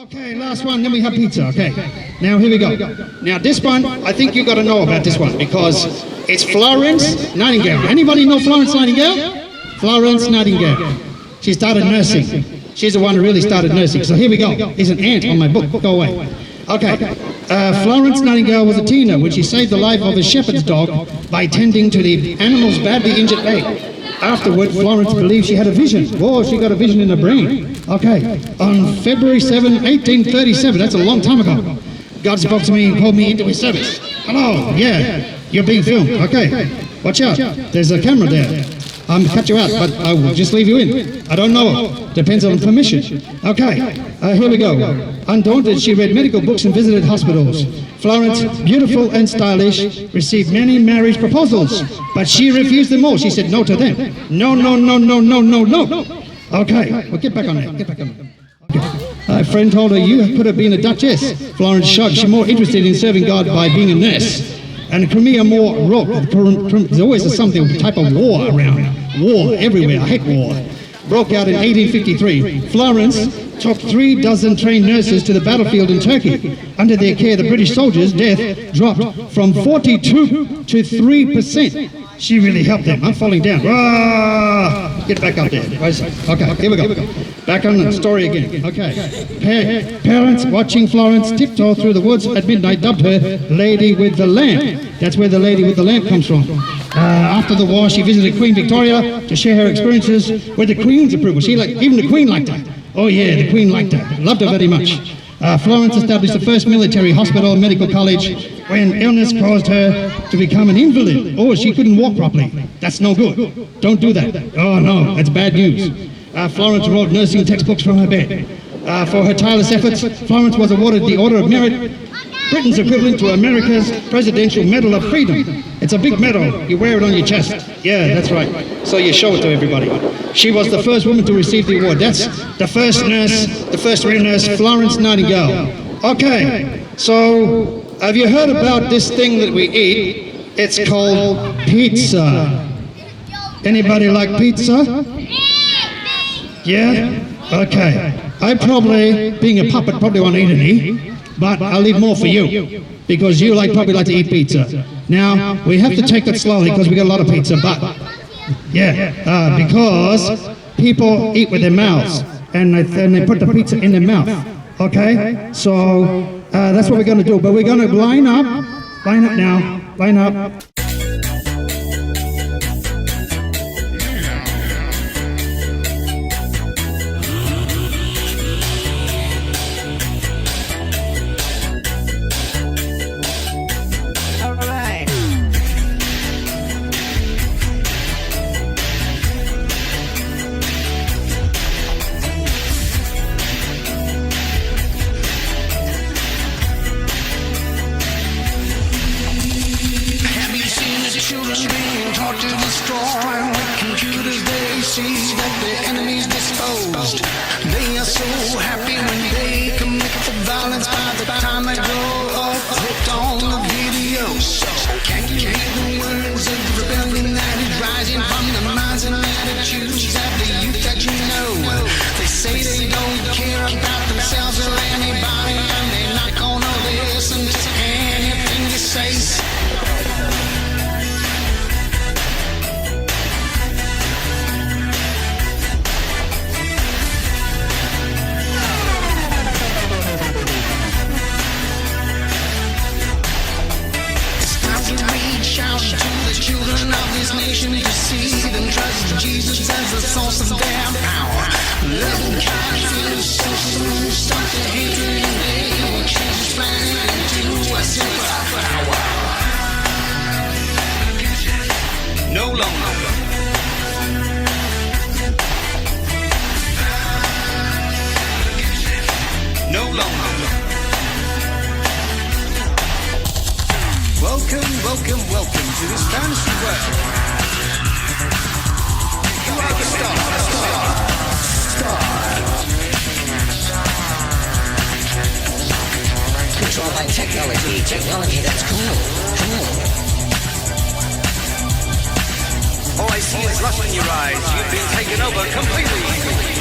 Okay, last one, then we have pizza. Okay, now here we go. Now this one, I think you got to know about this one because it's Florence Nightingale. Anybody know Florence Nightingale? Florence Nightingale. She started nursing. She's the one who really started nursing. So here we go. There's an ant on my book. Go away. Okay. Florence Nightingale was a teenager when she saved the life of a shepherd's dog by tending to the animal's badly injured leg. Afterward, Florence believed she had a vision. Whoa, she got a vision in her brain. Okay. On February 7, 1837, that's a long time ago, God spoke to me and called me into his service. Hello, yeah, you're being filmed. Okay, watch out. There's a camera there. I'm cut you out, but I will just leave you in. I don't know. Depends on permission. Okay, here we go. Undaunted, she read medical books and visited hospitals. Florence, beautiful and stylish, received many marriage proposals, but she refused them all. She said no to them. No, no, no, no, no, no, no. Okay, well, get back on there. Get back on there. A friend told her, you could have been a duchess. Florence shrugged. She's more interested in serving God by being a nurse. And Crimea more rock. There's always something, type of war around. War everywhere. I hate war. Broke out in 1853. Florence took 36 trained nurses to the battlefield in Turkey. Under their care, the British soldiers' death dropped from 42 to 3%. She really helped them. I'm falling down. Ah, get back up there. Okay, here we go. Back on the story again. Okay. Parents watching Florence tiptoe through the woods at midnight dubbed her Lady with the Lamp. That's where the Lady with the Lamp comes from. After the war, she visited Queen Victoria to share her experiences with the Queen's approval. Even the Queen liked her. Oh yeah, the Queen liked her. Loved her very much. Florence established the first military hospital and medical college when illness caused her to become an invalid. Oh, she couldn't walk properly. That's no good. Don't do that. Oh no, that's bad news. Florence wrote nursing textbooks from her bed. For her tireless efforts, Florence was awarded the Order of Merit, Britain's equivalent to America's Presidential Medal of Freedom. It's a big medal. You wear it on your chest. Yeah, that's right. So you show it to everybody. She was the first woman to receive the award. That's the first nurse, the first real nurse, Florence Nightingale. Okay, so have you heard about this thing that we eat? It's called pizza. Anybody like pizza? Yeah? Okay. I probably, being a puppet, probably won't eat any, but I'll leave more for you, because you probably like to eat pizza. Now, we have to take it slowly because we got a lot of pizza, but, yeah, because people eat with their mouths, and they put the pizza in their mouth, okay? So, that's what we're going to do, but we're going to line up now, line up. See that the enemy's disposed. They are so happy when they commit the violence. By the time they grow up, hooked on the video. So can you hear the words of rebellion that is rising from the minds and attitudes of the youth that you know? They say they don't care about themselves or anybody, and they're not gonna listen to anything you say. Nation to see them trust Jesus as the source of their power. Love and kindness, social, stop the hatred, and they will change this planet into a superpower. No longer. No longer. Welcome to this fantasy world. You are the star. Controlled by technology that's cool. All I see is lust in your eyes. You've been taken over completely.